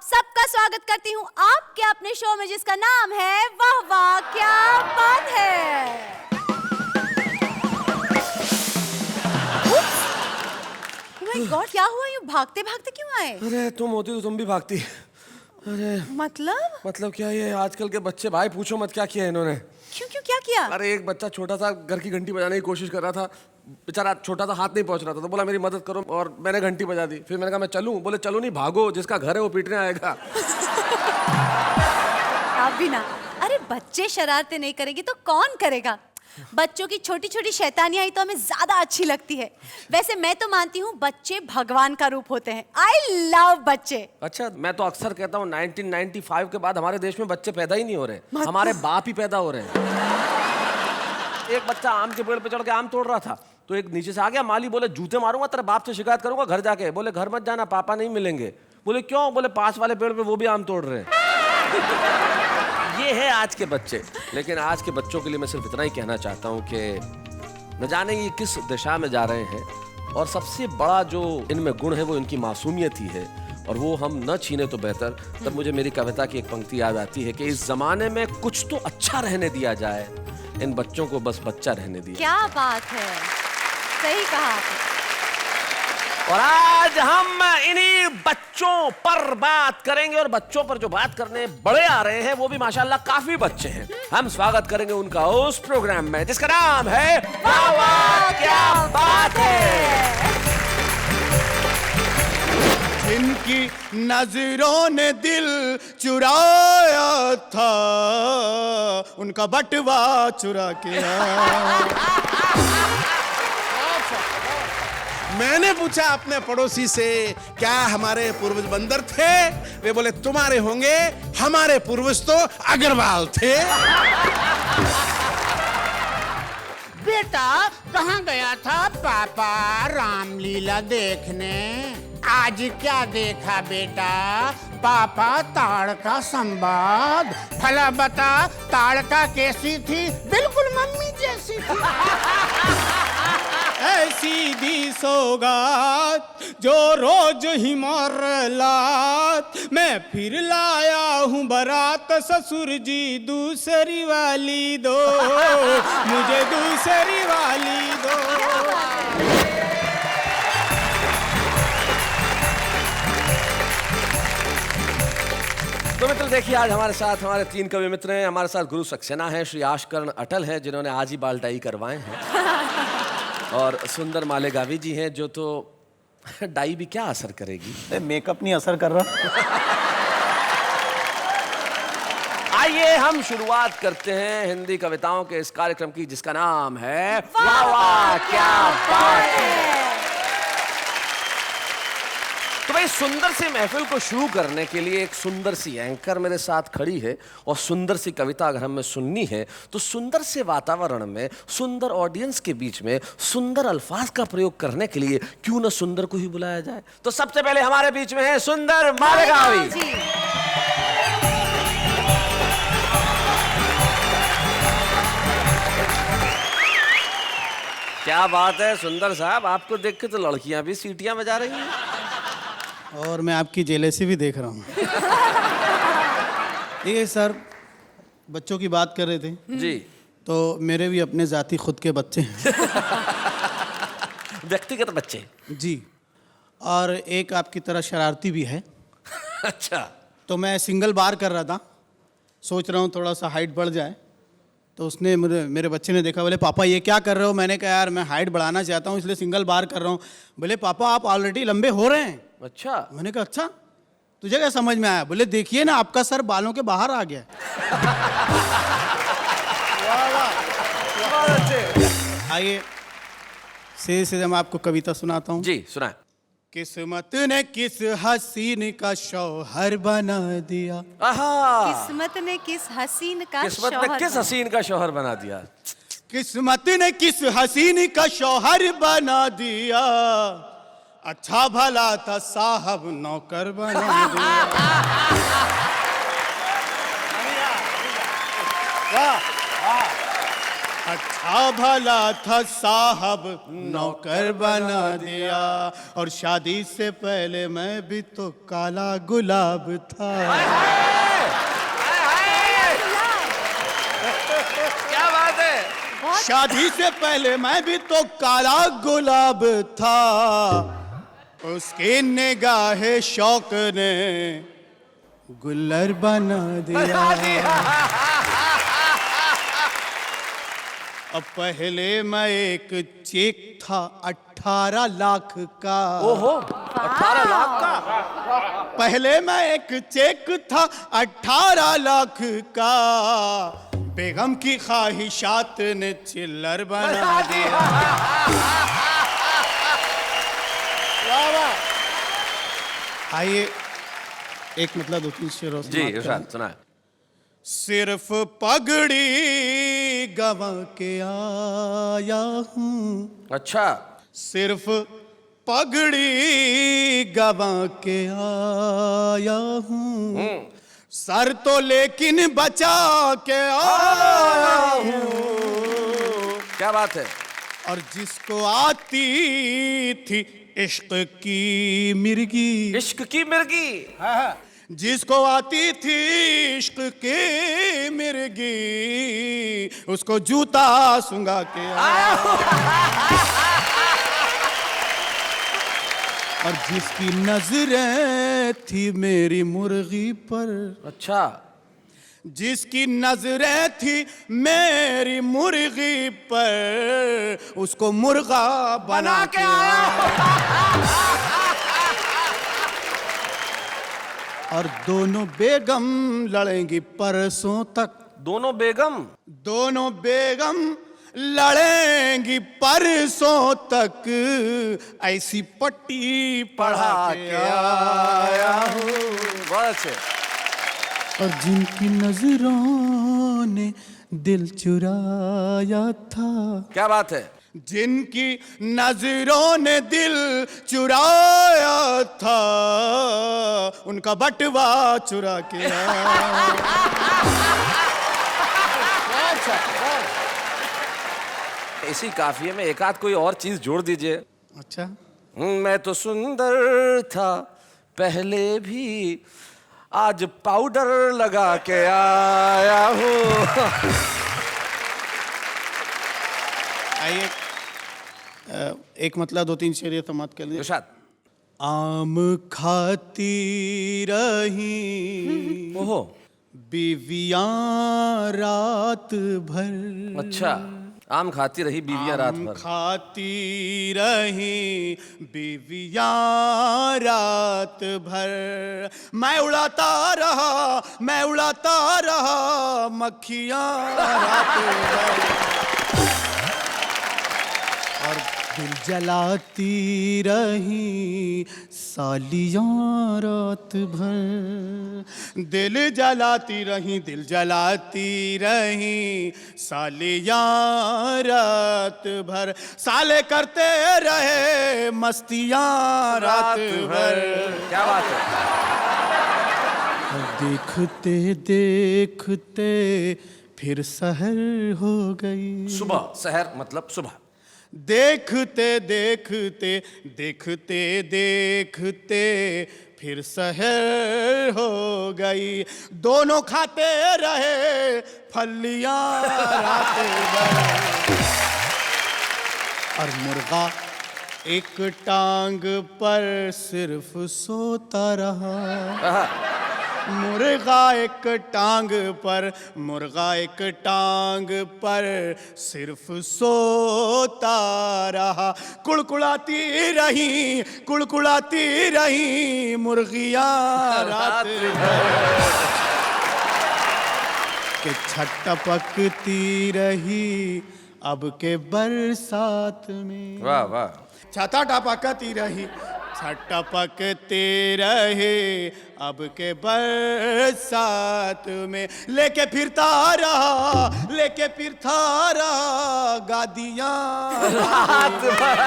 सबका स्वागत करती हूँ आपके अपने शो में जिसका नाम है वाह वाह क्या बात है। ओह गॉड, क्या हुआ? यूँ भागते भागते क्यों आए? अरे तुम होती तो तुम भी भागती। अरे मतलब क्या, ये आजकल के बच्चे, भाई पूछो मत क्या किया इन्होंने। क्यों क्यों क्या किया? अरे एक बच्चा छोटा सा घर की घंटी बजाने की कोशिश कर रहा था, बेचारा छोटा सा हाथ नहीं पहुंच रहा था, तो बोला मेरी मदद करो, और मैंने घंटी बजा दी। फिर मैंने कहा मैं चलूं, बोले चलो नहीं भागो, जिसका घर है वो पीटने आएगा। आप भी ना, अरे बच्चे शरारतें नहीं करेंगे तो कौन करेगा? बच्चों की छोटी छोटी शैतानियां ही तो हमें ज्यादा अच्छी लगती है। वैसे मैं तो मानती हूँ बच्चे भगवान का रूप होते हैं। आई लव बच्चे। अच्छा, मैं तो अक्सर कहता हूँ 1995 के बाद हमारे देश में बच्चे पैदा ही नहीं हो रहे, हमारे बाप ही पैदा हो रहे हैं। एक बच्चा आम के पेड़ पे चढ़ के आम तोड़ रहा था, तो एक नीचे से आ गया माली, बोले जूते मारूंगा, तेरे बाप से शिकायत करूंगा घर जाके। बोले घर मत जाना, पापा नहीं मिलेंगे। बोले क्यों? बोले पास वाले पेड़ पे वो भी आम तोड़ रहे हैं। ये है आज के बच्चे। लेकिन आज के बच्चों के लिए मैं सिर्फ इतना ही कहना चाहता हूँ कि न जाने ये किस दिशा में जा रहे हैं, और सबसे बड़ा जो इनमें गुण है वो इनकी मासूमियत ही है, और वो हम न छीने तो बेहतर। तब मुझे मेरी कविता की एक पंक्ति याद आती है कि इस जमाने में कुछ तो अच्छा रहने दिया जाए, इन बच्चों को बस बच्चा रहने दिया। क्या बात है, सही कहा आपने। और आज हम इन्हीं बच्चों पर बात करेंगे, और बच्चों पर जो बात करने बड़े आ रहे हैं वो भी माशाल्लाह काफी बच्चे हैं। हम स्वागत करेंगे उनका उस प्रोग्राम में जिसका नाम है वाह वाह क्या बात है। जिनकी नजरों ने दिल चुराया था, उनका बटवा चुरा के मैंने पूछा अपने पड़ोसी से, क्या हमारे पूर्वज बंदर थे? वे बोले तुम्हारे होंगे, हमारे पूर्वज तो अग्रवाल थे। बेटा कहाँ गया था पापा रामलीला देखने? आज क्या देखा बेटा? पापा ताड़का संवाद। फला बता, ताड़का कैसी थी? बिल्कुल मम्मी जैसी थी। ऐसी दी सौगात जो रोज ही मार लात, मैं फिर लाया हूँ बारात, ससुर जी दूसरी वाली दो, मुझे दूसरी वाली दो। तो मित्र देखिए, आज हमारे साथ हमारे 3 कवि मित्र हैं। हमारे साथ गुरु सक्सेना है, श्री आशकर्ण अटल है जिन्होंने आज ही बाल डाई करवाए हैं, और सुंदर मालेगावी जी हैं जो तो डाई भी क्या असर करेगी, मेकअप नहीं असर कर रहा। आइए हम शुरुआत करते हैं हिंदी कविताओं के इस कार्यक्रम की जिसका नाम है वाह वाह क्या बात है। तो भाई, सुंदर सी महफिल को शुरू करने के लिए एक सुंदर सी एंकर मेरे साथ खड़ी है, और सुंदर सी कविता अगर हमें सुननी है तो सुंदर से वातावरण में, सुंदर ऑडियंस के बीच में सुंदर अल्फाज का प्रयोग करने के लिए क्यों न सुंदर को ही बुलाया जाए। तो सबसे पहले हमारे बीच में है सुंदर मालेगावी। क्या बात है सुंदर साहब, आपको देख के तो लड़कियां भी सीटियां बजा रही हैं। और मैं आपकी जेलेसी भी देख रहा हूँ। ये सर, बच्चों की बात कर रहे थे जी, तो मेरे भी अपने जाती खुद के बच्चे हैं। व्यक्तिगत बच्चे जी, और एक आपकी तरह शरारती भी है। अच्छा, तो मैं सिंगल बार कर रहा था, सोच रहा हूँ थोड़ा सा हाइट बढ़ जाए, तो उसने मेरे बच्चे ने देखा, बोले पापा ये क्या कर रहे हो? मैंने कहा यार मैं हाइट बढ़ाना चाहता हूँ इसलिए सिंगल बार कर रहा हूँ। बोले पापा आप ऑलरेडी लंबे हो रहे हैं। अच्छा। मैंने कहा अच्छा, तुझे क्या समझ में आया? बोले देखिए ना, आपका सर बालों के बाहर आ गया। आइए सीधे मैं आपको कविता सुनाता हूँ। जी सुनाए। किस्मत ने किस हसीन का शौहर बना दिया। किस्मत ने किस हसीन का किस्मत ने किस हसीन का शौहर बना दिया। किस्मत ने किस हसीन का शौहर बना दिया, अच्छा भला था साहब नौकर बना दिया। अच्छा भला था साहब नौकर बना दिया, और शादी से पहले मैं भी तो काला गुलाब था। क्या बात है। शादी से पहले मैं भी तो काला गुलाब था, उसकी निगाहे शौक ने गुल्लर बना दिया। अब पहले मैं एक चेक था 18 लाख का। ओहो, 18 लाख का। पहले मैं एक चेक था 18 लाख का, बेगम की ख्वाहिशात ने चिल्लर बना दिया। वाह वाह। आइए एक मतलब 2-3 शेरों जी इरशाद सुनाए। सिर्फ पगड़ी गवा के आया हूँ। अच्छा। सिर्फ पगड़ी गवा के आया हूँ, सर तो लेकिन बचा के आया हूँ। क्या बात है। और जिसको आती थी इश्क की मिर्गी, इश्क की मिर्गी। जिसको आती थी इश्क की मिर्गी, उसको जूता सुंगा के आया। और जिसकी नजरें थी मेरी मुर्गी पर, अच्छा। जिसकी नजरें थी मेरी मुर्गी पर, उसको मुर्गा बना के आया। और दोनों बेगम लड़ेंगी परसों तक। दोनों बेगम। दोनों बेगम लड़ेंगी परसों तक, ऐसी पट्टी पढ़ा के आया हूँ। बहुत अच्छे। और जिनकी नजरों ने दिल चुराया था। क्या बात है। जिनकी नजरों ने दिल चुराया था, उनका बटवा चुरा के आया। इसी काफिये में एक आध कोई और चीज जोड़ दीजिए। अच्छा। मैं तो सुंदर था पहले भी, आज पाउडर लगा के आया हूँ। आइए एक मतलब 2-3 शेर समाप्त कर लीजिए। इरशाद। आम खाती रही ओहो। बीवियां रात भर। अच्छा, आम खाती रही बीवियां रात आम भर। खाती रही बीवियां रात भर, मैं उड़ाता रहा मक्खियां रात भर। और दिल जलाती रही सालियां रात भर। दिल जलाती रही सालियां रात भर। साले करते रहे मस्तियां रात भर। क्या बात है। देखते देखते फिर सहर हो गई। सुबह, सहर मतलब सुबह। देखते फिर सहर हो गई। दोनों खाते रहे फलियां रात भर। और मुर्गा एक टांग पर सिर्फ सोता रहा। मुर्गा एक टांग पर सिर्फ सोता रहा। कुड़कुड़ाती रही मुर्गियां रात भर। के छटपकती रही अब के बरसात में। वाह वाह। छाता टपकती रही छटपकते रहे अब के बरसात में। लेके फिरता रहा गादियां रात भर।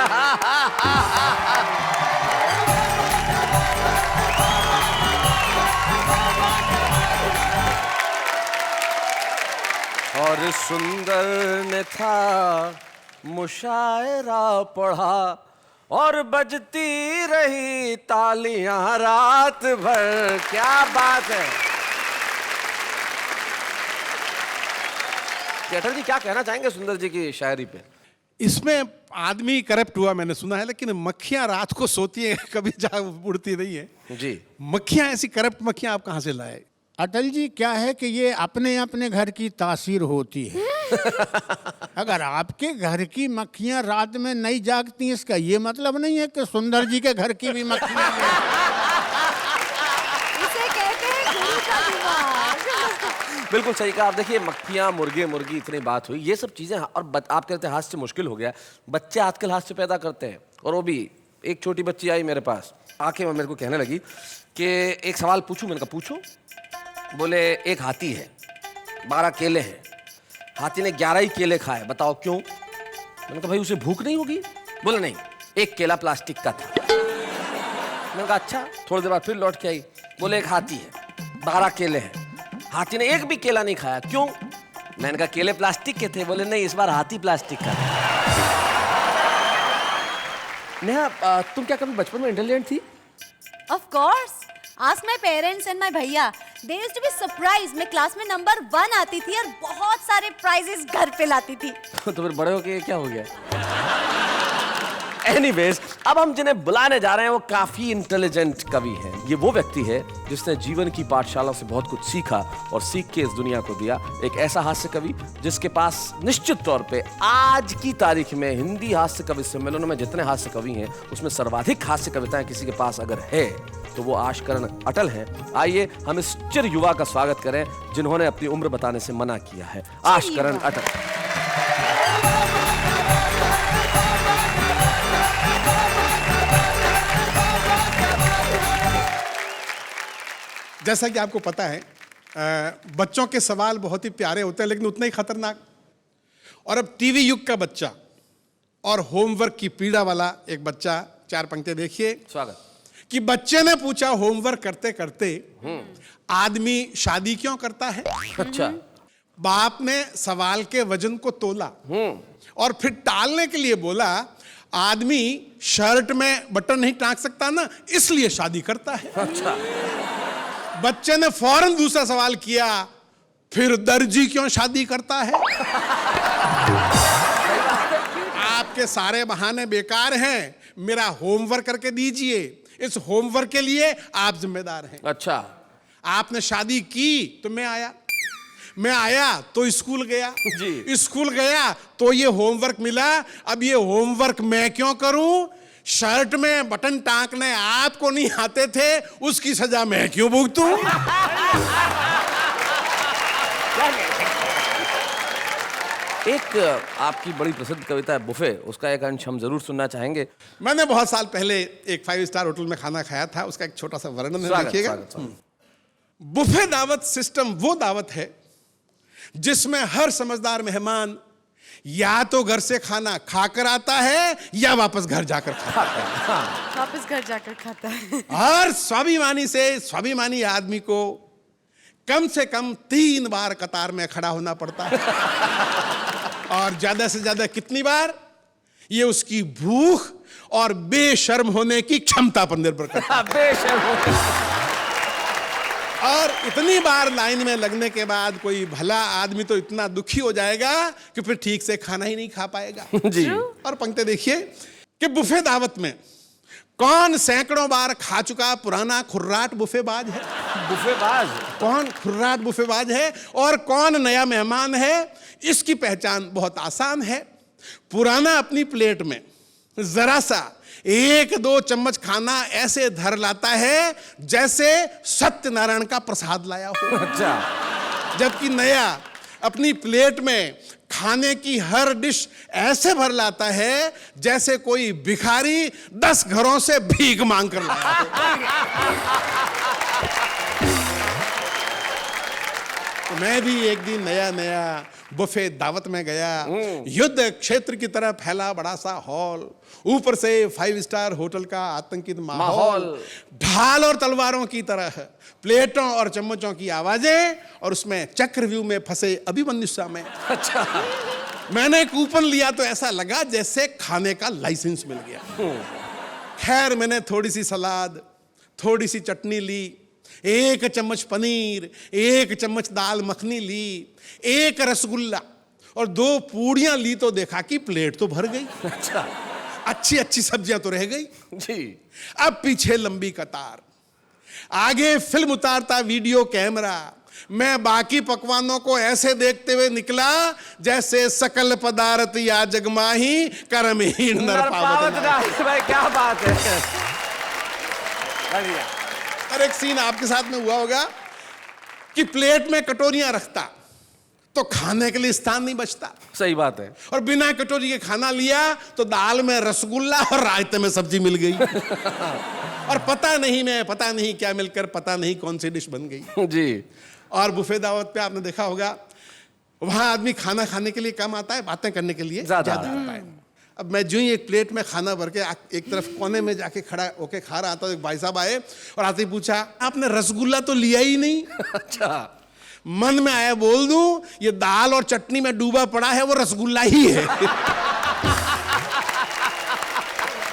और और सुंदर ने था मुशायरा पढ़ा और बजती रही तालियां रात भर। क्या बात है। अटल जी क्या कहना चाहेंगे सुंदर जी की शायरी पे? इसमें आदमी करप्ट हुआ मैंने सुना है, लेकिन मक्खियां रात को सोती हैं, कभी उड़ती नहीं है जी। मक्खियां, ऐसी करप्ट मक्खियां आप कहां से लाए? अटल जी क्या है कि ये अपने अपने घर की तासीर होती है। अगर आपके घर की मक्खियां रात में नहीं जागती, इसका ये मतलब नहीं है कि सुंदर जी के घर की भी मक्खियां इसे कहते हैं गुरु का दिमाग। बिल्कुल सही कहा आप। देखिए मक्खियां, मुर्गे, मुर्गी, इतनी बात हुई, ये सब चीजें। और आप कहते हैं हास्य मुश्किल हो गया। बच्चे आजकल हास्य पैदा करते हैं। और वो भी एक छोटी बच्ची आई मेरे पास, आके मेरे को कहने लगी कि एक सवाल पूछूं। मैंने कहा पूछो। बोले एक हाथी है, 12 केले हैं, हाथी ने 11 ही केले खाए, बताओ क्यों? मैंने कहा भाई उसे भूख नहीं होगी? बोले नहीं, एक केला प्लास्टिक का था। मैंने कहा अच्छा। थोड़ी देर बाद फिर लौट के आई, बोले एक हाथी है, 12 केले हैं, हाथी ने एक भी केला नहीं खाया, क्यों? मैंने कहा केले प्लास्टिक के थे। बोले नहीं, इस बार हाथी प्लास्टिक का था। नेहा, तुम क्या कभी बचपन में इंटेलिजेंट थी? Of course. Ask my parents and my भैया. They used to be surprised. मैं क्लास में नंबर 1 आती थी और बहुत सारे प्राइजेस घर पे लाती थी। तो फिर बड़े होके क्या हो गया? Anyways, अब हम जिन्हें बुलाने जा रहे हैं वो काफी इंटेलिजेंट कवि हैं। ये वो व्यक्ति है जिसने जीवन की पाठशाला से बहुत कुछ सीखा और सीख के इस दुनिया को दिया। एक ऐसा हास्य कवि जिसके पास निश्चित तौर पे आज की तारीख में हिंदी हास्य कवि सम्मेलनों में जितने हास्य कवि हैं उसमें सर्वाधिक हास्य कविताएं किसी के पास अगर है तो वो आशकरण अटल हैं। आइए हम इस चिर युवा का स्वागत करें जिन्होंने अपनी उम्र बताने से मना किया है। आशकरण अटल। जैसा कि आपको पता है, बच्चों के सवाल बहुत ही प्यारे होते हैं लेकिन उतने ही खतरनाक। और अब टीवी युग का बच्चा और होमवर्क की पीड़ा वाला एक बच्चा, 4 पंक्तियां देखिए। स्वागत। कि बच्चे ने पूछा होमवर्क करते करते, आदमी शादी क्यों करता है? अच्छा। बाप ने सवाल के वजन को तोला और फिर टालने के लिए बोला, आदमी शर्ट में बटन नहीं टांग सकता ना, इसलिए शादी करता है। अच्छा। बच्चे ने फौरन दूसरा सवाल किया, फिर दर्जी क्यों शादी करता है? आपके सारे बहाने बेकार हैं, मेरा होमवर्क करके दीजिए। इस होमवर्क के लिए आप जिम्मेदार हैं। अच्छा। आपने शादी की तो मैं आया तो स्कूल गया जी। स्कूल गया तो ये होमवर्क मिला। अब ये होमवर्क मैं क्यों करूं? शर्ट में बटन टांकने आपको नहीं आते थे, उसकी सजा मैं क्यों भुगतूं? एक आपकी बड़ी प्रसिद्ध कविता है बुफे, उसका एक अंश हम जरूर सुनना चाहेंगे। मैंने बहुत साल पहले एक 5 स्टार होटल में खाना खाया था, उसका एक छोटा सा वर्णन देखिएगा। बुफे दावत सिस्टम वो दावत है जिसमें हर समझदार मेहमान या तो घर से खाना खाकर आता है या वापस घर जाकर खाता है। वापस घर जाकर खाता है। हर स्वाभिमानी आदमी को कम से कम 3 बार कतार में खड़ा होना पड़ता है। और ज्यादा से ज्यादा कितनी बार, ये उसकी भूख और बेशर्म होने की क्षमता पर निर्भर करता है। बेशर्म। और इतनी बार लाइन में लगने के बाद कोई भला आदमी तो इतना दुखी हो जाएगा कि फिर ठीक से खाना ही नहीं खा पाएगा। जी। और पंक्ति देखिए कि बुफे दावत में कौन सैकड़ों बार खा चुका पुराना खुर्राट बुफेबाज है? बुफेबाज। कौन खुर्राट बुफेबाज है और कौन नया मेहमान है? इसकी पहचान बहुत आसान है। पुराना अपनी प्लेट में जरा सा 1-2 चम्मच खाना ऐसे धर लाता है जैसे सत्यनारायण का प्रसाद लाया हो। अच्छा। जबकि नया अपनी प्लेट में खाने की हर डिश ऐसे भर लाता है जैसे कोई भिखारी 10 घरों से भीख मांग कर लाया हो। तो मैं भी एक दिन नया नया बुफे दावत में गया। युद्ध क्षेत्र की तरह फैला बड़ा सा हॉल, ऊपर से 5 स्टार होटल का आतंकित माहौल, ढाल और तलवारों की तरह प्लेटों और चम्मचों की आवाजें, और उसमें चक्रव्यूह में फंसे अभिमन्यु स्वामी। अच्छा। मैंने कूपन लिया तो ऐसा लगा जैसे खाने का लाइसेंस मिल गया। खैर मैंने थोड़ी सी सलाद, थोड़ी सी चटनी ली, 1 चम्मच पनीर, 1 चम्मच दाल मखनी ली, 1 रसगुल्ला और 2 पूड़ियां ली तो देखा कि प्लेट तो भर गई। अच्छा। अच्छी अच्छी सब्जियां तो रह गई जी। अब पीछे लंबी कतार, आगे फिल्म उतारता वीडियो कैमरा। मैं बाकी पकवानों को ऐसे देखते हुए निकला जैसे सकल पदार्थ या जगमाही कर्महीन नर पावत नहीं। भाई क्या बात है। बढ़िया। और एक सीन आपके साथ में हुआ होगा कि प्लेट में कटोरियां रखता तो खाने के लिए स्थान नहीं बचता। सही बात है। और बिना कटोरी के खाना लिया तो दाल में रसगुल्ला और रायते में सब्जी मिल गई। और पता नहीं क्या मिलकर पता नहीं कौन सी डिश बन गई। जी। और बुफे दावत पे आपने देखा होगा वहां आदमी खाना खाने के लिए कम आता है, बातें करने के लिए ज्यादा आता है। अब मैं जो ही एक प्लेट में खाना भर के एक तरफ कोने में जाके खड़ा होके खा रहा था, एक भाई साहब आए और आते ही पूछा, आपने रसगुल्ला तो लिया ही नहीं। अच्छा। मन में आया बोल दूं, ये दाल और चटनी में डूबा पड़ा है वो रसगुल्ला ही है।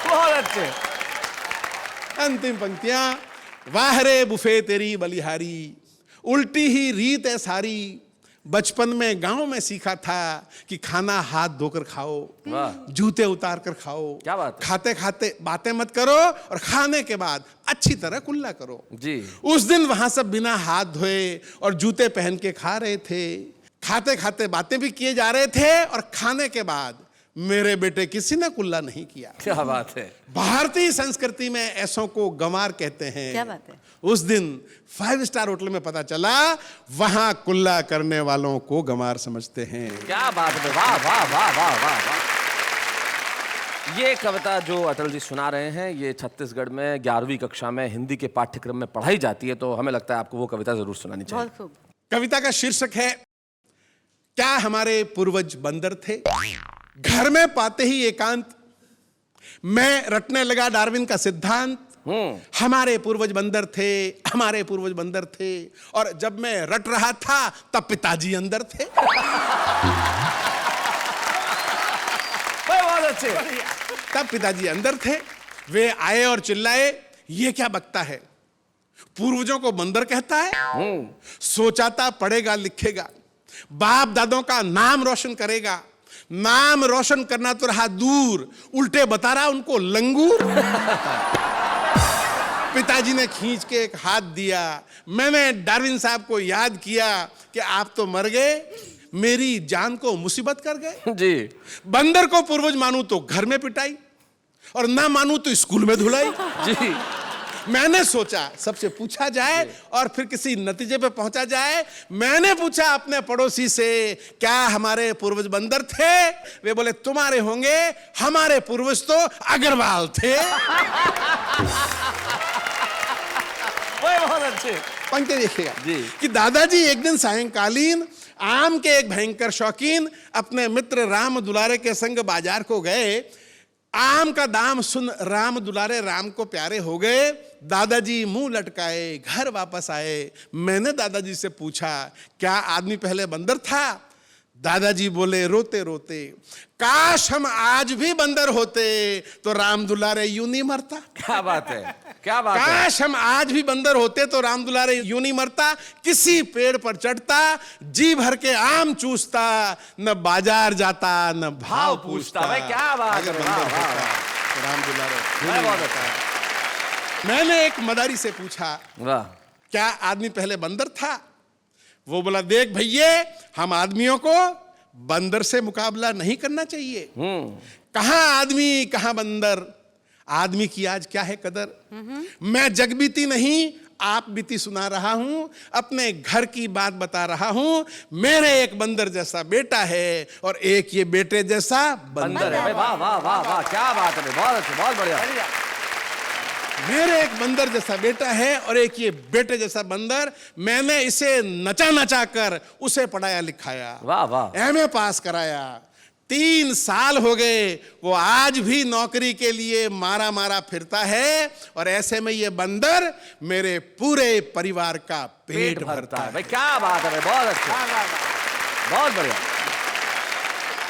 बहुत अच्छे। अंतिम पंक्तियां, वाह रे बुफे तेरी बलिहारी, उल्टी ही रीत है सारी, बचपन में गांव में सीखा था कि खाना हाथ धोकर खाओ, जूते उतार कर खाओ। क्या बात है? खाते खाते बातें मत करो और खाने के बाद अच्छी तरह कुल्ला करो। जी। उस दिन वहां सब बिना हाथ धोए और जूते पहन के खा रहे थे, खाते खाते बातें भी किए जा रहे थे और खाने के बाद मेरे बेटे किसी ने कुल्ला नहीं किया। क्या बात है। भारतीय संस्कृति में ऐसों को गंवार कहते हैं। क्या बात है। उस दिन 5 स्टार होटल में पता चला वहां कुल्ला करने वालों को गंवार समझते हैं। क्या बात है। वाह वाह वाह वाह वाह वाह। ये कविता जो अटल जी सुना रहे हैं, ये छत्तीसगढ़ में 11वीं कक्षा में हिंदी के पाठ्यक्रम में पढ़ाई जाती है, तो हमें लगता है आपको वो कविता जरूर सुनानी चाहिए। बहुत खूब। कविता का शीर्षक है, क्या हमारे पूर्वज बंदर थे। घर में पाते ही एकांत मैं रटने लगा डार्विन का सिद्धांत। हमारे पूर्वज बंदर थे, हमारे पूर्वज बंदर थे, और जब मैं रट रहा था तब पिताजी अंदर थे। बहुत अच्छे। तब पिताजी अंदर थे, वे आए और चिल्लाए, ये क्या बकता है, पूर्वजों को बंदर कहता है। सोचा था पढ़ेगा लिखेगा, बाप दादों का नाम रोशन करेगा, नाम रोशन करना तो रहा दूर, उल्टे बता रहा उनको लंगूर। पिताजी ने खींच के एक हाथ दिया। मैंने डार्विन साहब को याद किया कि आप तो मर गए, मेरी जान को मुसीबत कर गए। जी। बंदर को पूर्वज मानू तो घर में पिटाई और ना मानू तो स्कूल में धुलाई। जी। मैंने सोचा सबसे पूछा जाए और फिर किसी नतीजे पे पहुंचा जाए। मैंने पूछा अपने पड़ोसी से, क्या हमारे पूर्वज बंदर थे। वे बोले तुम्हारे होंगे, हमारे पूर्वज तो अग्रवाल थे। बहुत अच्छे। पंक्ति देखिएगा जी। कि दादाजी एक दिन सायंकालीन आम के एक भयंकर शौकीन अपने मित्र राम दुलारे के संग बाजार को गए। आम का दाम सुन राम दुलारे राम को प्यारे हो गए। दादाजी मुंह लटकाए घर वापस आए। मैंने दादाजी से पूछा, क्या आदमी पहले बंदर था। दादाजी बोले रोते रोते, काश हम आज भी बंदर होते तो राम दुलारे यूं नहीं मरता। क्या बात है। क्या बात है। काश हम आज भी बंदर होते तो राम दुलारे यूं नहीं मरता, किसी पेड़ पर चढ़ता, जी भर के आम चूसता, न बाजार जाता न भाव पूछता। भाई क्या बात है। राम दुलारे बहुत अच्छा। मैंने एक मदारी से पूछा, वाह। क्या आदमी पहले बंदर था। वो बोला, देख भैया, हम आदमियों को बंदर से मुकाबला नहीं करना चाहिए। कहां आदमी कहां बंदर, आदमी की आज क्या है कदर। मैं जगबीती नहीं आप बीती सुना रहा हूं, अपने घर की बात बता रहा हूं। मेरे एक बंदर जैसा बेटा है और एक ये बेटे जैसा बंदर है। वाह वाह वाह वाह, क्या बात है। बहुत अच्छे, बहुत बढ़िया। मेरे एक बंदर जैसा बेटा है और एक ये बेटे जैसा बंदर। मैंने इसे नचा नचा कर उसे पढ़ाया लिखाया, वाह वाह, एमए पास कराया। 3 साल हो गए, वो आज भी नौकरी के लिए मारा मारा फिरता है और ऐसे में ये बंदर मेरे पूरे परिवार का पेट भरता है। भाई क्या बात है भाई, बहुत अच्छा, बहुत बढ़िया।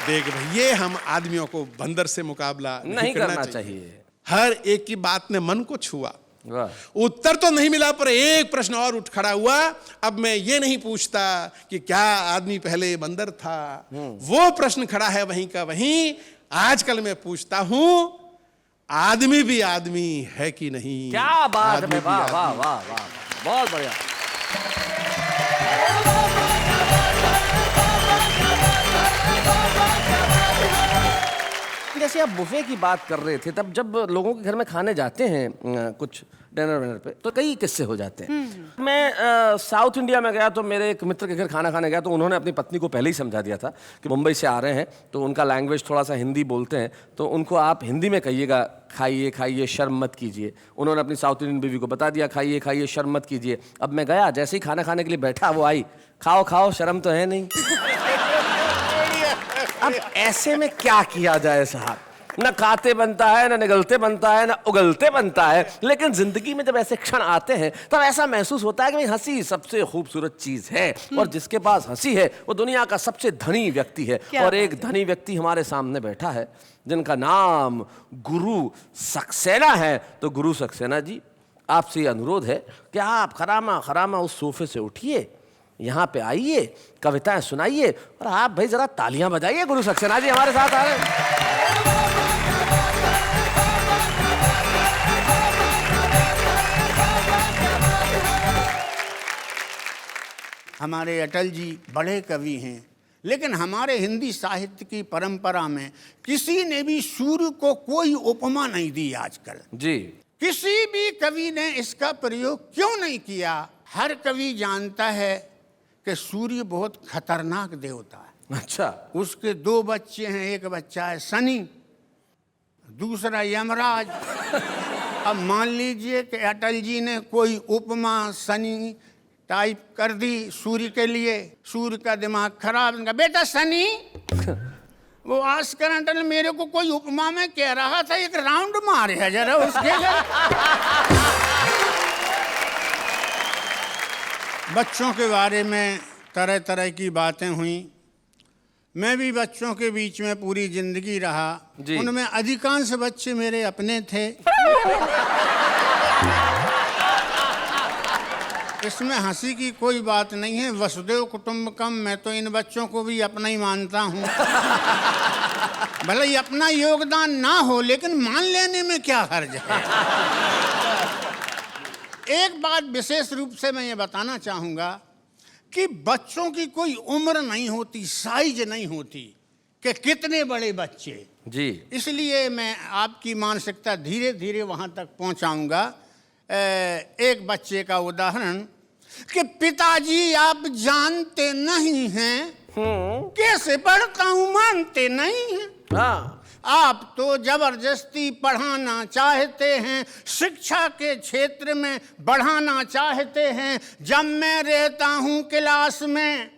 देख भाई, ये हम आदमियों को बंदर से मुकाबला नहीं करना चाहिए। हर एक की बात ने मन को छुआ। वाह, उत्तर तो नहीं मिला, पर एक प्रश्न और उठ खड़ा हुआ। अब मैं ये नहीं पूछता कि क्या आदमी पहले बंदर था, वो प्रश्न खड़ा है वहीं का वहीं। आजकल मैं पूछता हूं, आदमी भी आदमी है कि नहीं? क्या बात आदमी है, भी वाह आदमी। वाह वाह वाह, बहुत बढ़िया। जैसे आप बुफे की बात कर रहे थे, तब जब लोगों के घर में खाने जाते हैं कुछ डिनर विनर पे, तो कई किस्से हो जाते हैं। मैं साउथ इंडिया में गया तो मेरे एक मित्र के घर खाना खाने गया, तो उन्होंने अपनी पत्नी को पहले ही समझा दिया था कि मुंबई से आ रहे हैं तो उनका लैंग्वेज थोड़ा सा हिंदी बोलते हैं, तो उनको आप हिंदी में कहिएगा खाइए खाइए शर्म मत कीजिए। उन्होंने अपनी साउथ इंडियन बीवी को बता दिया खाइए खाइए शर्म मत कीजिए। अब मैं गया, जैसे ही खाना खाने के लिए बैठा, वो आई, खाओ खाओ शर्म तो है नहीं। अब ऐसे में क्या किया जाए साहब? न खाते बनता है, न निगलते बनता है, न उगलते बनता है। लेकिन जिंदगी में जब ऐसे क्षण आते हैं तब ऐसा महसूस होता है कि भाई हंसी सबसे खूबसूरत चीज है, और जिसके पास हंसी है वो दुनिया का सबसे धनी व्यक्ति है। और एक धनी व्यक्ति हमारे सामने बैठा है जिनका नाम गुरु सक्सेना है। तो गुरु सक्सेना जी, आपसे ये अनुरोध है कि आप खरामा खरामा उस सोफे से उठिए, यहाँ पे आइए, कविताएं सुनाइए, और आप भाई जरा तालियां बजाइए। गुरु सक्सेना जी हमारे साथ आ रहे हैं। हमारे अटल जी बड़े कवि हैं, लेकिन हमारे हिंदी साहित्य की परंपरा में किसी ने भी सूर्य को कोई उपमा नहीं दी आजकल जी। किसी भी कवि ने इसका प्रयोग क्यों नहीं किया? हर कवि जानता है कि सूर्य बहुत खतरनाक देवता है। अच्छा, उसके 2 बच्चे हैं, एक बच्चा है शनि, दूसरा यमराज। अब मान लीजिए कि अटल जी ने कोई उपमा शनि टाइप कर दी सूर्य के लिए, सूर्य का दिमाग खराब, उनका बेटा शनि वो आस्कर अटल मेरे को कोई उपमा में कह रहा था, एक राउंड मारे है जरा उसके घर। बच्चों के बारे में तरह तरह की बातें हुई। मैं भी बच्चों के बीच में पूरी जिंदगी रहा, उनमें अधिकांश बच्चे मेरे अपने थे। इसमें हंसी की कोई बात नहीं है, वसुदेव कुटुंबकम। मैं तो इन बच्चों को भी अपना ही मानता हूँ। भले ही अपना योगदान ना हो, लेकिन मान लेने में क्या हर्ज है। एक बात विशेष रूप से मैं ये बताना चाहूँगा कि बच्चों की कोई उम्र नहीं होती, साइज नहीं होती कि कितने बड़े बच्चे जी। इसलिए मैं आपकी मानसिकता धीरे धीरे वहाँ तक पहुँचाऊँगा। एक बच्चे का उदाहरण कि पिताजी आप जानते नहीं हैं कैसे पढ़ता हूँ, मानते नहीं हैं। हाँ, आप तो जबरदस्ती पढ़ाना चाहते हैं, शिक्षा के क्षेत्र में बढ़ाना चाहते हैं। जब मैं रहता हूँ क्लास में,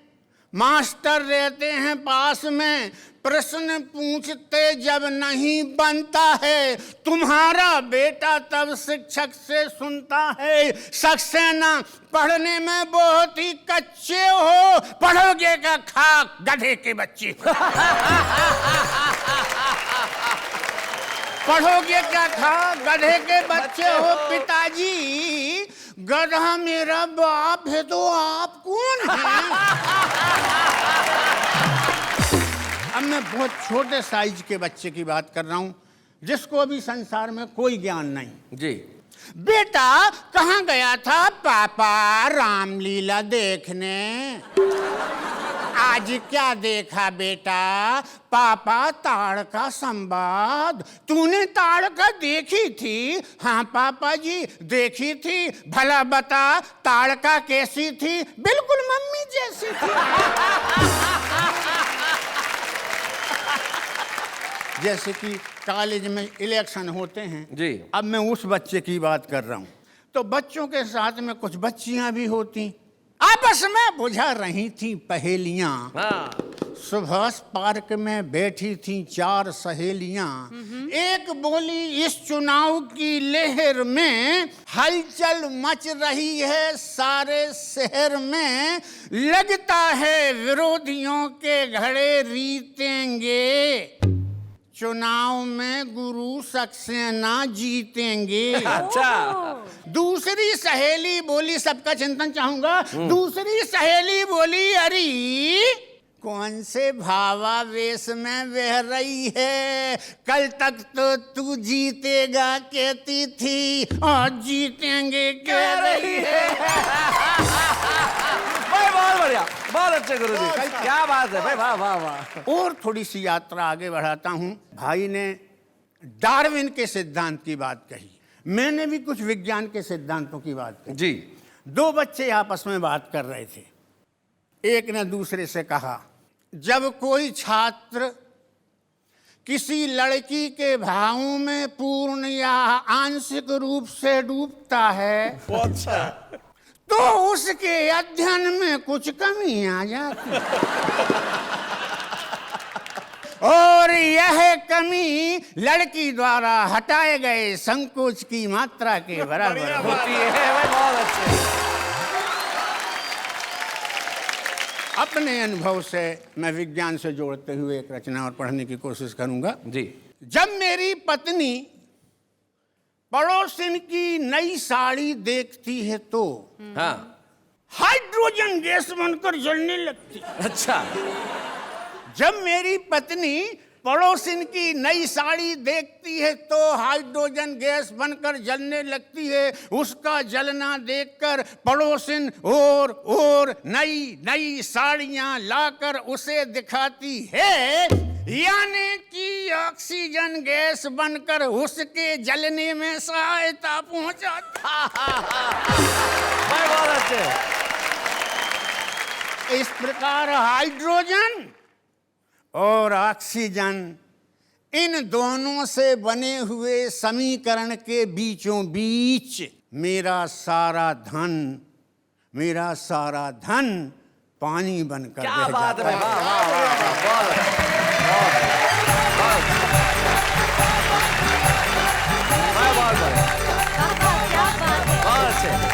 मास्टर रहते हैं पास में, प्रश्न पूछते जब नहीं बनता है, तुम्हारा बेटा तब शिक्षक से सुनता है, सक्सेना पढ़ने में बहुत ही कच्चे हो, पढ़ोगे का खाक गधे के बच्चे। पढ़ोगे क्या खाक गधे के बच्चे हो। पिताजी गधा मेरा बाप है तो आप कौन हैं? अब मैं बहुत छोटे साइज के बच्चे की बात कर रहा हूं जिसको अभी संसार में कोई ज्ञान नहीं। जी। बेटा कहाँ गया था? पापा रामलीला देखने। आज क्या देखा बेटा? पापा ताड़का संवाद। तूने ताड़का देखी थी? हाँ पापा जी देखी थी। भला बता ताड़का कैसी थी? बिल्कुल मम्मी जैसी थी। जैसे कि कॉलेज में इलेक्शन होते हैं जी। अब मैं उस बच्चे की बात कर रहा हूँ। तो बच्चों के साथ में कुछ बच्चियां भी होती, आपस में बुझा रही थी पहेलियां। हाँ। सुभाष पार्क में बैठी थी 4 सहेलियां। एक बोली, इस चुनाव की लहर में हलचल मच रही है सारे शहर में, लगता है विरोधियों के घड़े रीतेंगे, चुनाव में गुरु सक्सेना जीतेंगे। अच्छा। दूसरी सहेली बोली, सबका चिंतन चाहूंगा। दूसरी सहेली बोली, अरे कौन से भावावेश में बह रही है, कल तक तो तू जीतेगा कहती थी, आज जीतेंगे कह रही है। भाई बहुत बढ़िया, बहुत अच्छे गुरुजी, क्या बात है भाई, वाह वाह वाह। और थोड़ी सी यात्रा आगे बढ़ाता हूं। भाई ने डार्विन के सिद्धांत की बात कही, मैंने भी कुछ विज्ञान के सिद्धांतों की बात कही जी। 2 बच्चे आपस में बात कर रहे थे। एक ने दूसरे से कहा, जब कोई छात्र किसी लड़की के भावों में पूर्ण या आंशिक रूप से डूबता है तो उसके अध्ययन में कुछ कमी आ जाती और यह कमी लड़की द्वारा हटाए गए संकोच की मात्रा के बराबर होती है भाई, बहुत अच्छे। अपने अनुभव से मैं विज्ञान से जोड़ते हुए एक रचना और पढ़ने की कोशिश करूंगा जी। जब मेरी पत्नी पड़ोसिन की नई साड़ी देखती है तो हाँ। हाइड्रोजन गैस बनकर जलने लगती। अच्छा। जब मेरी पत्नी पड़ोसिन की नई साड़ी देखती है तो हाइड्रोजन गैस बनकर जलने लगती है। उसका जलना देखकर पड़ोसिन और नई नई साड़ियां लाकर उसे दिखाती है, यानी कि ऑक्सीजन गैस बनकर उसके जलने में सहायता पहुंचाती। भाई बहुत अच्छे। इस प्रकार हाइड्रोजन और ऑक्सीजन, इन दोनों से बने हुए समीकरण के बीचों बीच मेरा सारा धन पानी बनकर क्या रह बात जाता है, वाह वाह वाह, बहुत अच्छे।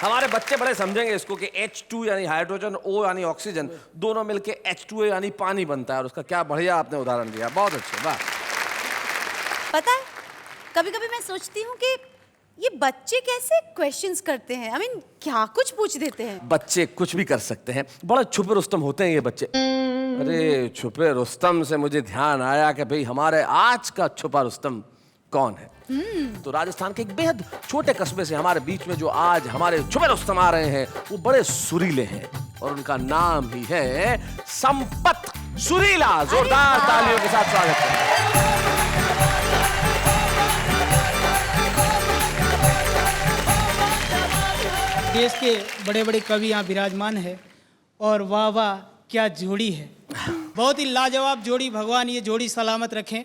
हमारे बच्चे बड़े समझेंगे इसको कि H2 यानी हाइड्रोजन, O यानी ऑक्सीजन, दोनों मिलके H2A यानी पानी बनता है, और उसका क्या बढ़िया आपने उदाहरण दिया, बहुत अच्छे, वाह। पता है, कभी कभी मैं सोचती हूँ कि ये बच्चे कैसे क्वेश्चंस करते हैं। क्या कुछ पूछ देते हैं। बच्चे कुछ भी कर सकते हैं, बड़े छुपे रुस्तम होते हैं ये बच्चे। अरे छुपे रुस्तम से मुझे ध्यान आया कि भाई हमारे आज का छुपा रुस्तम कौन है। तो राजस्थान के एक बेहद छोटे कस्बे से हमारे बीच में जो आज हमारे छुपे रुस्तम आ रहे हैं वो बड़े सुरीले हैं, और उनका नाम ही है संपत सुरीला। जोरदार तालियों के साथ स्वागत करें। देश के बड़े बड़े कवि यहाँ विराजमान है, और वाह वाह क्या जोड़ी है, बहुत ही लाजवाब जोड़ी। भगवान ये जोड़ी सलामत रखें।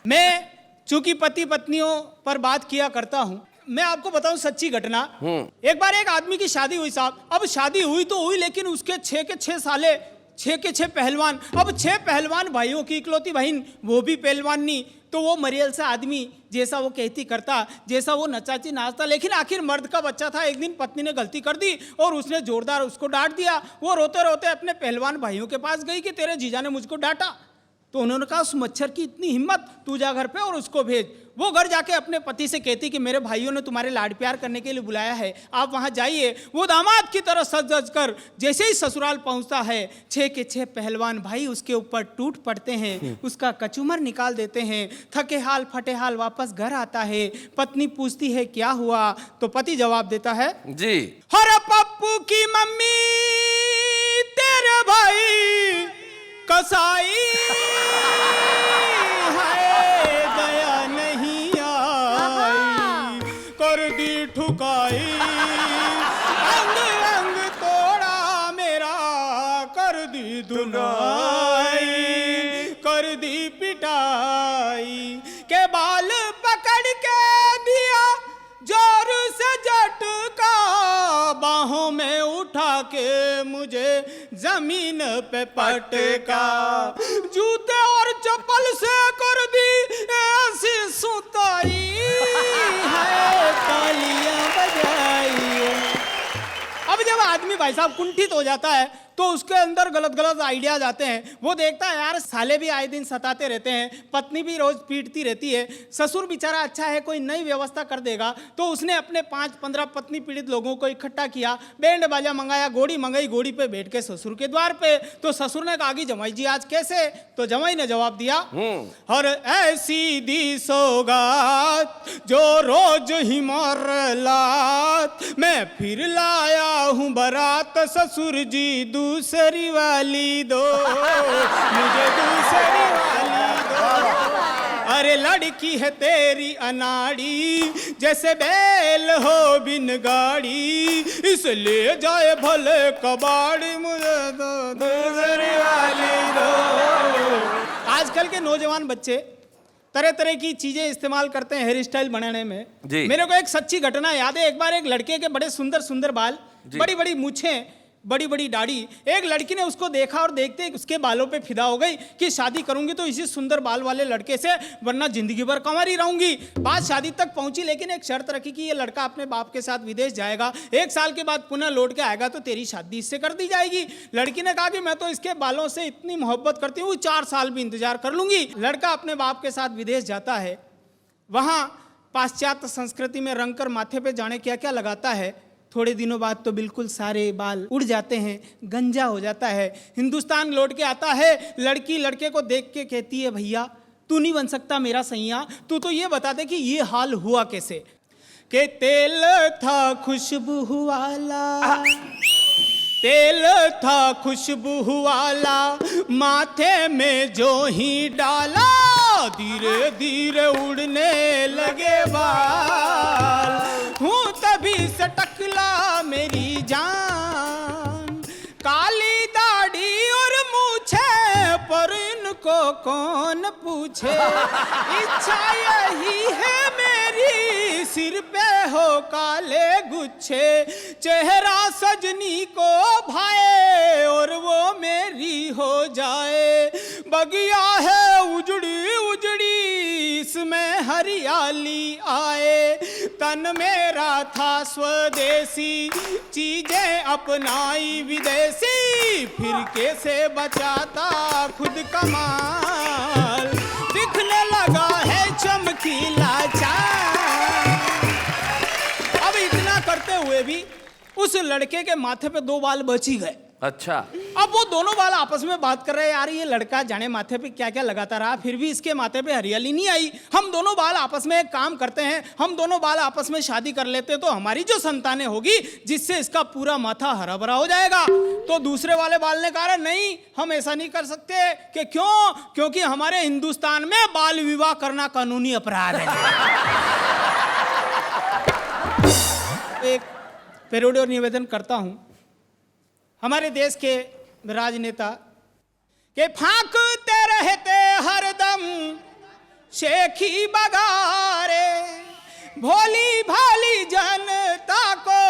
मैं चूंकि पति पत्नियों पर बात किया करता हूँ, मैं आपको बताऊं सच्ची घटना। एक बार एक आदमी की शादी हुई साहब। अब शादी हुई तो हुई, लेकिन उसके 6 के 6 साले, 6 के 6 पहलवान। अब 6 पहलवान भाइयों की इकलौती बहन, वो भी पहलवान नहीं, तो वो मरियल सा आदमी, जैसा वो कहती करता, जैसा वो नचाची नाचता। लेकिन आखिर मर्द का बच्चा था। एक दिन पत्नी ने गलती कर दी और उसने जोरदार उसको डांट दिया। वो रोते रोते अपने पहलवान भाइयों के पास गई कि तेरे जीजा ने मुझको डांटा। तो उन्होंने कहा, उस मच्छर की इतनी हिम्मत, तू जा घर पे और उसको भेज। वो घर जाके अपने पति से कहती कि मेरे भाइयों ने तुम्हारे लाड प्यार करने के लिए बुलाया है, आप वहां जाइए। वो दामाद की तरह सज सज कर जैसे ही ससुराल पहुंचता है, 6 के 6 पहलवान भाई उसके ऊपर टूट पड़ते हैं, उसका कचूमर निकाल देते हैं। थके हाल फटे हाल वापस घर आता है। पत्नी पूछती है क्या हुआ, तो पति जवाब देता है जी, हर पप्पू की मम्मी तेरे भाई कसाई है, दया नहीं आई, कर दी ठुकाई, अंग अंग तोड़ा मेरा, कर दी धुनाई, कर दी पिटाई। मुझे जमीन पे पटका, जूते और चप्पल से कर दी ऐसी सुताई है, तालियां बजाई। अब जब आदमी भाई साहब कुंठित हो जाता है तो उसके अंदर गलत गलत आइडियाज आते हैं। वो देखता है यार साले भी आए दिन सताते रहते हैं, पत्नी भी रोज पीटती रहती है, ससुर बेचारा अच्छा है कोई नई व्यवस्था कर देगा। तो उसने अपने 5-15 पत्नी पीड़ित लोगों को इकट्ठा किया, बैंड बाजा मंगाया, घोड़ी मंगाई, घोड़ी पे बैठ के ससुर के द्वार पे। तो ससुर ने कहा कि जमाई जी आज कैसे? तो जमाई ने जवाब दिया, और ऐसी दी सौगात जो रोज ही मार लात, मैं फिर लाया हूँ बारात ससुर जी दूसरी वाली दो, मुझे दूसरी वाली दो। अरे लड़की है तेरी अनाड़ी, जैसे बैल हो बिन गाड़ी, इसलिए जाए भले कबाड़ी, मुझे दो दूसरी वाली दो। आजकल के नौजवान बच्चे तरह तरह की चीजें इस्तेमाल करते हैं हेयर स्टाइल बनाने में। मेरे को एक सच्ची घटना याद है। एक बार एक लड़के के बड़े सुंदर सुंदर बाल, बड़ी बड़ी मूछें, बड़ी बड़ी दाढ़ी। एक लड़की ने उसको देखा और देखते ही उसके बालों पे फिदा हो गई कि शादी करूंगी तो इसी सुंदर बाल वाले लड़के से, वरना जिंदगी भर कंवारी रहूंगी। बात शादी तक पहुंची, लेकिन एक शर्त रखी कि ये लड़का अपने बाप के साथ विदेश जाएगा, 1 साल के बाद पुनः लौट के आएगा तो तेरी शादी इससे कर दी जाएगी। लड़की ने कहा कि मैं तो इसके बालों से इतनी मोहब्बत करती हूँ, 4 साल भी इंतजार कर लूंगी। लड़का अपने बाप के साथ विदेश जाता है, वहां पाश्चात्य संस्कृति में रंग कर माथे पे जाने क्या क्या लगाता है। थोड़े दिनों बाद तो बिल्कुल सारे बाल उड़ जाते हैं, गंजा हो जाता है। हिंदुस्तान लौट के आता है, लड़की लड़के को देख के कहती है, भैया तू नहीं बन सकता मेरा सैया, तू तो ये बता दे कि ये हाल हुआ कैसे। के तेल था खुशबू वाला, तेल था खुशबू वाला, माथे में जो ही डाला, धीरे धीरे उड़ने लगे बाल, हूँ तभी से टकला मेरी जान, काली दाढ़ी और मूछे पर इनको कौन पूछे, इच्छा यही है मेरी सिर पे हो काले गुच्छे, चेहरा सजनी को भाए और वो मेरी हो जाए, बगिया है उजड़ी उजड़ी इसमें हरियाली आए, तन मेरा था स्वदेशी चीजें अपनाई विदेशी, फिर कैसे बचाता खुद कमाल, दिखने लगा है चमकीला चांद। अब इतना करते हुए भी उस लड़के के माथे पे 2 बाल बच ही गए। अच्छा, अब वो दोनों बाल आपस में बात कर रहे हैं, यार ये लड़का जाने माथे पे क्या क्या लगाता रहा, फिर भी इसके माथे पे हरियाली नहीं आई। हम दोनों बाल आपस में एक काम करते हैं, हम दोनों बाल आपस में शादी कर लेते तो हमारी जो संतानें होगी जिससे इसका पूरा माथा हरा भरा हो जाएगा। तो दूसरे वाले बाल ने कहा नहीं, हम ऐसा नहीं कर सकते। कि क्यों? क्योंकि हमारे हिंदुस्तान में बाल विवाह करना कानूनी अपराध है। एक पेरोडी और निवेदन करता हूं, हमारे देश के राजनेता के फांकते रहते हरदम शेखी बगारे, भोली भाली जनता को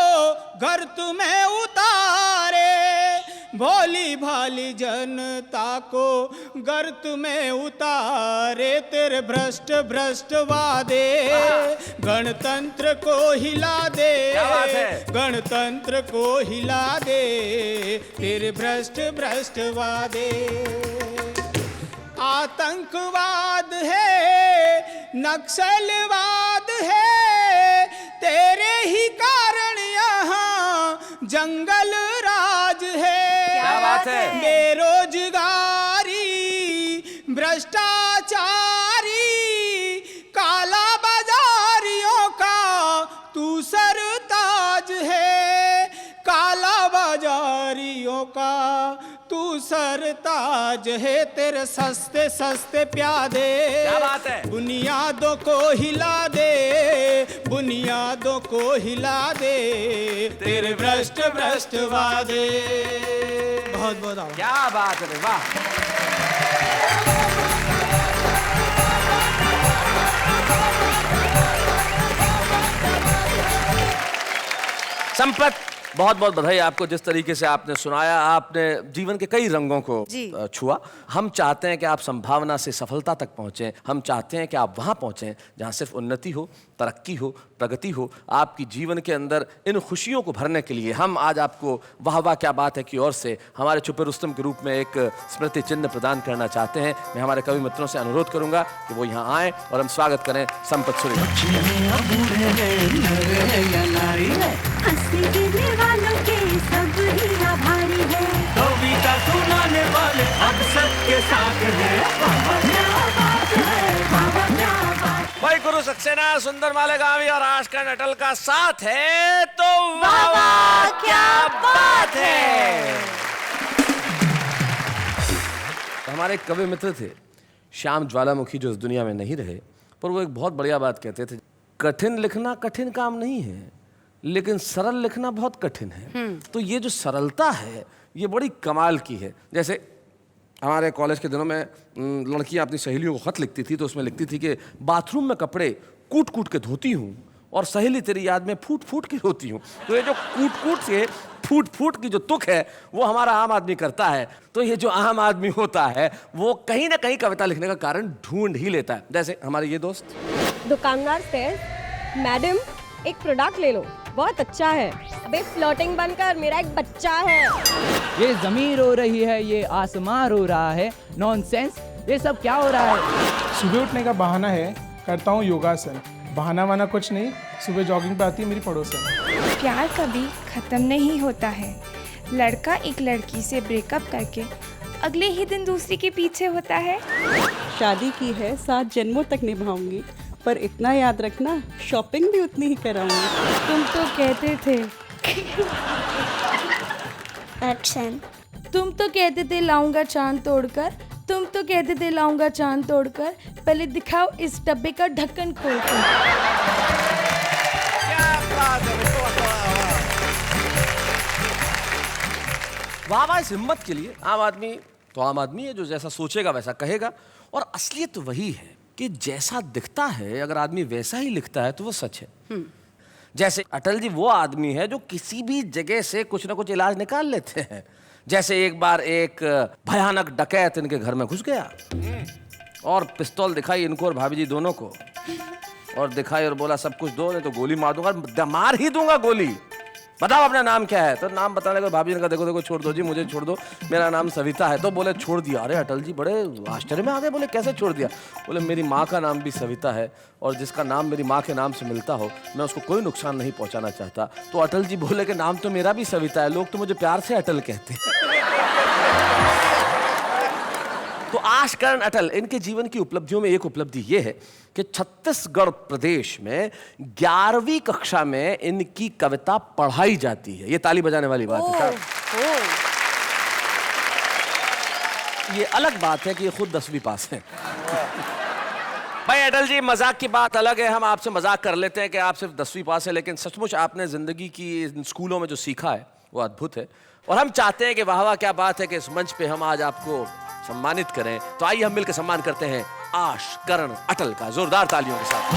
गर्त में उतारे, भोली भाली जनता को गर्त में उतारे, तेरे भ्रष्ट भ्रष्ट वादे गणतंत्र को हिला दे, गणतंत्र को हिला दे, तेरे भ्रष्ट भ्रष्ट वादे। आतंकवाद है, नक्सलवाद है, तेरे ही कारण यहाँ जंगल राज है। क्या बात है? बेरोजगारी, भ्रष्टाचारी, काला बाजारियों का तू सरताज है, काला बाजारियों का तू सरताज है, तेरे सस्ते सस्ते प्यादे क्या बात है? बुनियादों को हिला दे, बुनियादों को हिला दे, तेरे भ्रष्ट भ्रष्ट वादे। बहुत बहुत आभार। क्या बात है, वाह। संपत बहुत बहुत बधाई आपको। जिस तरीके से आपने सुनाया, आपने जीवन के कई रंगों को जी। छुआ। हम चाहते हैं कि आप संभावना से सफलता तक पहुंचें। हम चाहते हैं कि आप वहां पहुंचें जहां सिर्फ उन्नति हो, तरक्की हो, प्रगति हो। आपकी जीवन के अंदर इन खुशियों को भरने के लिए हम आज आपको वाह वाह क्या बात है की ओर से हमारे छुपे रुस्तम के रूप में एक स्मृति चिन्ह प्रदान करना चाहते हैं। मैं हमारे कवि मित्रों से अनुरोध करूंगा कि वो यहाँ आए और हम स्वागत करें संपत सूर्य। हंसी गिरने वालों के सब ही आभारी है, कविता सुनाने वाले अब सबके साथ हैं। बाबा क्या बात है, बाबा क्या बात। भाई गुरु सक्सेना, सुंदर मालेगामी और आशकन अटल का साथ है तो वाह वाह क्या बात है। हमारे एक कवि मित्र थे श्याम ज्वालामुखी, जो इस दुनिया में नहीं रहे, पर वो एक बहुत बढ़िया बात कहते थे, कठिन लिखना कठिन काम नहीं है, लेकिन सरल लिखना बहुत कठिन है। तो ये जो सरलता है ये बड़ी कमाल की है। जैसे हमारे कॉलेज के दिनों में लड़कियां अपनी सहेलियों को खत लिखती थी, तो उसमें लिखती थी कि बाथरूम में कपड़े कूट कूट के धोती हूँ और सहेली तेरी याद में फूट फूट के रोती हूँ। तो ये जो कूट कूट से फूट फूट की जो तुक है वो हमारा आम आदमी करता है। तो ये जो आम आदमी होता है वो कहीं ना कहीं कविता लिखने का कारण ढूंढ ही लेता है। जैसे हमारे ये दोस्त दुकानदार से, मैडम एक प्रोडक्ट ले लो, बहुत अच्छा है। अबे फ्लोटिंग बनकर मेरा एक बच्चा है। ये जमीन रो रही है, ये आसमां रो रहा है, नॉनसेंस, ये सब क्या हो रहा है? सुबह उठने का बहाना है, करता हूँ योगासन। बहाना वाना कुछ नहीं, सुबह जॉगिंग पे आती है मेरी पड़ोसन। प्यार कभी खत्म नहीं होता है। लड़का एक लड़की से ब्रेकअप करके अगले ही दिन दूसरी के पीछे होता है। शादी की है 7 जन्मों तक निभाऊंगी, पर इतना याद रखना शॉपिंग भी उतनी ही कराऊंगी। तुम तो कहते थे एक्शन। तुम तो कहते थे लाऊंगा चांद तोड़कर, तुम तो कहते थे लाऊंगा चांद तोड़कर, पहले दिखाओ इस डब्बे का ढक्कन खोलकर। वाह वाह इस हिम्मत के लिए। आम आदमी तो आम आदमी है, जो जैसा सोचेगा वैसा कहेगा, और असलियत तो वही है कि जैसा दिखता है अगर आदमी वैसा ही लिखता है तो वो सच है। जैसे अटल जी वो आदमी है जो किसी भी जगह से कुछ ना कुछ इलाज निकाल लेते हैं। जैसे एक बार एक भयानक डकैत इनके घर में घुस गया और पिस्तौल दिखाई इनको और भाभी जी दोनों को, और दिखाई और बोला सब कुछ दो नहीं तो गोली मार दूंगा, मार ही दूंगा गोली, बताओ अपना नाम क्या है। तो नाम बताने का भाभी ने कहा देखो देखो छोड़ दो जी, मुझे छोड़ दो, मेरा नाम सविता है। तो बोले छोड़ दिया। अरे अटल जी बड़े आश्चर्य में आ गए, बोले कैसे छोड़ दिया? बोले मेरी माँ का नाम भी सविता है और जिसका नाम मेरी माँ के नाम से मिलता हो मैं उसको कोई नुकसान नहीं पहुँचाना चाहता। तो अटल जी बोले कि नाम तो मेरा भी सविता है, लोग तो मुझे प्यार से अटल कहते हैं। तो आशकरण अटल, इनके जीवन की उपलब्धियों में एक उपलब्धि ये है कि छत्तीसगढ़ प्रदेश में 11वीं कक्षा में इनकी कविता पढ़ाई जाती है। ये ताली बजाने वाली बात है। ये अलग बात है कि ये खुद 10वीं पास है। भाई अटल जी मजाक की बात अलग है, हम आपसे मजाक कर लेते हैं कि आप सिर्फ 10वीं पास है, लेकिन सचमुच आपने जिंदगी की इन स्कूलों में जो सीखा है वो अद्भुत है। और हम चाहते हैं कि वाह वाह क्या बात है कि इस मंच पे हम आज आपको सम्मानित करें। तो आइए हम मिलकर सम्मान करते हैं आशकरण अटल का जोरदार तालियों के साथ।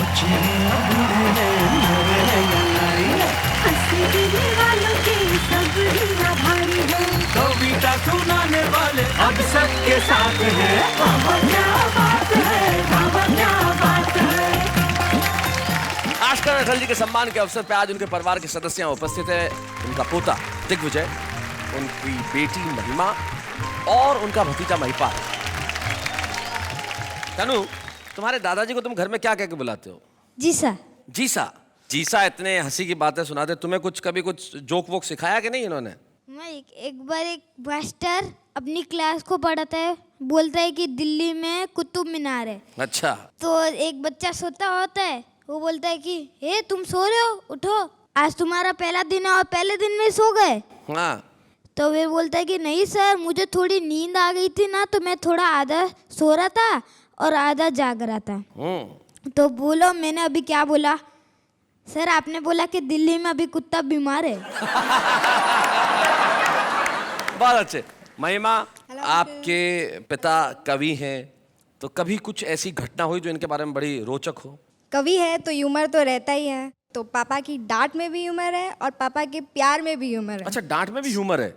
हंसी गिरने वालों के सब ही आभारी है, कविता सुनाने वाले अब सबके साथ हैं। बाबा क्या बात है, बाबा क्या बात है। आशकरण अटल जी के सम्मान के अवसर पर आज उनके परिवार के सदस्य उपस्थित है। उनका पोता दिग्विजय, उनकी बेटी महिमा और उनका भतीजा महिपाल। तनु, तुम्हारे दादाजी को तुम घर में क्या कह के बुलाते हो? जीसा। जीसा। जीसा इतने हंसी की बातें सुनाते, तुम्हें कभी कुछ जोक वोक सिखाया कि नहीं इन्होंने? मैं एक बार एक मास्टर अपनी क्लास को पढ़ाता है, बोलता है कि दिल्ली में कुतुब मीनार है। अच्छा। तो एक बच्चा सोता होता है, वो बोलता है कि हे तुम सो रहे हो, उठो, आज तुम्हारा पहला दिन है और पहले दिन में सो गए। हाँ। तो वे बोलता है कि नहीं सर, मुझे थोड़ी नींद आ गई थी ना, तो मैं थोड़ा आधा सो रहा था और आधा जाग रहा था। तो बोलो मैंने अभी क्या बोला? सर आपने बोला कि दिल्ली में अभी कुत्ता बीमार है। बहुत अच्छे। महिमा, आपके पिता कवि हैं, तो कभी कुछ ऐसी घटना हुई जो इनके बारे में बड़ी रोचक हो? कवि है तो ह्यूमर तो रहता ही है। तो पापा की डांट में भी ह्यूमर है और पापा के प्यार में भी ह्यूमर है। अच्छा, डांट में भी ह्यूमर है,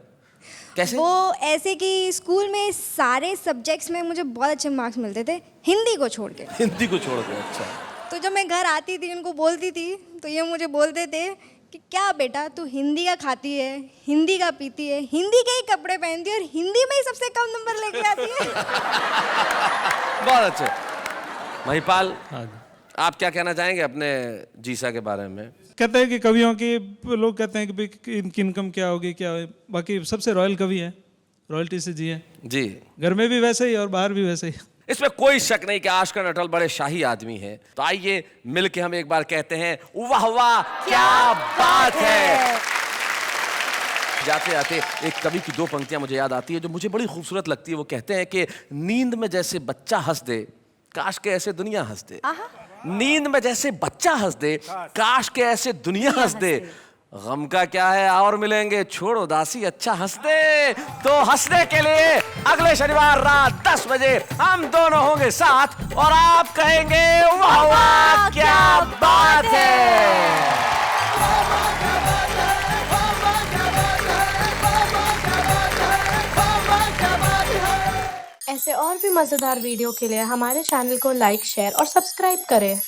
कैसे? वो ऐसे कि स्कूल में सारे सब्जेक्ट्स में मुझे बहुत अच्छे मार्क्स मिलते थे, हिंदी को छोड़ के। हिंदी को छोड़ के? अच्छा। तो जब मैं घर आती थी, उनको बोलती थी, तो ये मुझे बोलते थे कि क्या बेटा तू हिंदी का खाती है, हिंदी का पीती है, हिंदी के ही कपड़े पहनती है और हिंदी में ही सबसे कम नंबर लेके आती है। बहुत अच्छे। महिपाल, आप क्या कहना चाहेंगे अपने जीसा के बारे में? कहते हैं कि कवियों की, लोग कहते हैं कि भाई इनकी इनकम क्या होगी, क्या है। बाकी सबसे रॉयल कवि है, रॉयल्टी से जिए जी। घर में भी वैसे ही और बाहर भी वैसे ही। इसमें कोई शक नहीं कि आशकर अटल बड़े शाही आदमी हैं। तो आइए मिलके हम एक बार कहते हैं वाह वाह क्या बात है। जाते जाते एक कवि की दो पंक्तियां मुझे याद आती है जो मुझे बड़ी खूबसूरत लगती है। वो कहते हैं कि नींद में जैसे बच्चा हंस दे, काश के ऐसे दुनिया हंस दे। नींद में जैसे बच्चा हंस दे, काश के ऐसे दुनिया हंस दे। गम का क्या है, और मिलेंगे, छोड़ उदासी, अच्छा हंस दे। तो हंसने के लिए अगले शनिवार रात 10 बजे हम दोनों होंगे साथ और आप कहेंगे वाह वाह क्या बात है। ऐसे और भी मज़ेदार वीडियो के लिए हमारे चैनल को लाइक, शेयर और सब्सक्राइब करें।